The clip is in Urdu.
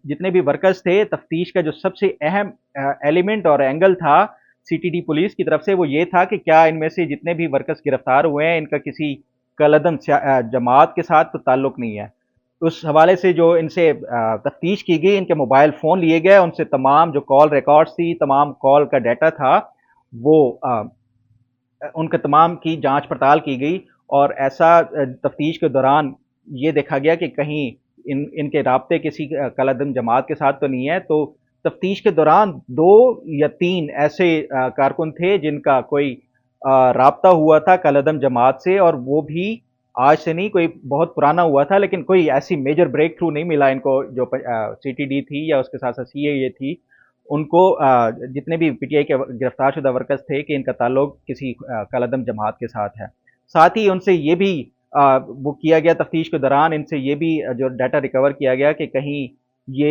جتنے بھی ورکرز تھے، تفتیش کا جو سب سے اہم ایلیمنٹ اور اینگل تھا سی ٹی ڈی پولیس کی طرف سے، وہ یہ تھا کہ کیا ان میں سے جتنے بھی ورکرز گرفتار ہوئے ہیں ان کا کسی کالعدم جماعت کے ساتھ تو تعلق نہیں ہے۔ اس حوالے سے جو ان سے تفتیش کی گئی، ان کے موبائل فون لیے گئے، ان سے تمام جو کال ریکارڈز تھی، تمام کال کا ڈیٹا تھا، وہ ان کے تمام کی جانچ پڑتال کی گئی، اور ایسا تفتیش کے دوران یہ دیکھا گیا کہ کہیں ان کے رابطے کسی کالعدم جماعت کے ساتھ تو نہیں ہے۔ تو تفتیش کے دوران 2 یا 3 ایسے کارکن تھے جن کا کوئی رابطہ ہوا تھا کالعدم جماعت سے، اور وہ بھی آج سے نہیں، کوئی بہت پرانا ہوا تھا، لیکن کوئی ایسی میجر بریک تھرو نہیں ملا ان کو، جو سی ٹی ڈی تھی یا اس کے ساتھ ساتھ سی اے اے تھی ان کو، جتنے بھی پی ٹی آئی کے گرفتار شدہ ورکرز تھے، کہ ان کا تعلق کسی کالعدم جماعت کے ساتھ ہے۔ ساتھ ہی ان سے یہ بھی وہ کیا گیا تفتیش کے دوران، ان سے یہ بھی جو ڈیٹا ریکور کیا گیا کہ کہیں یہ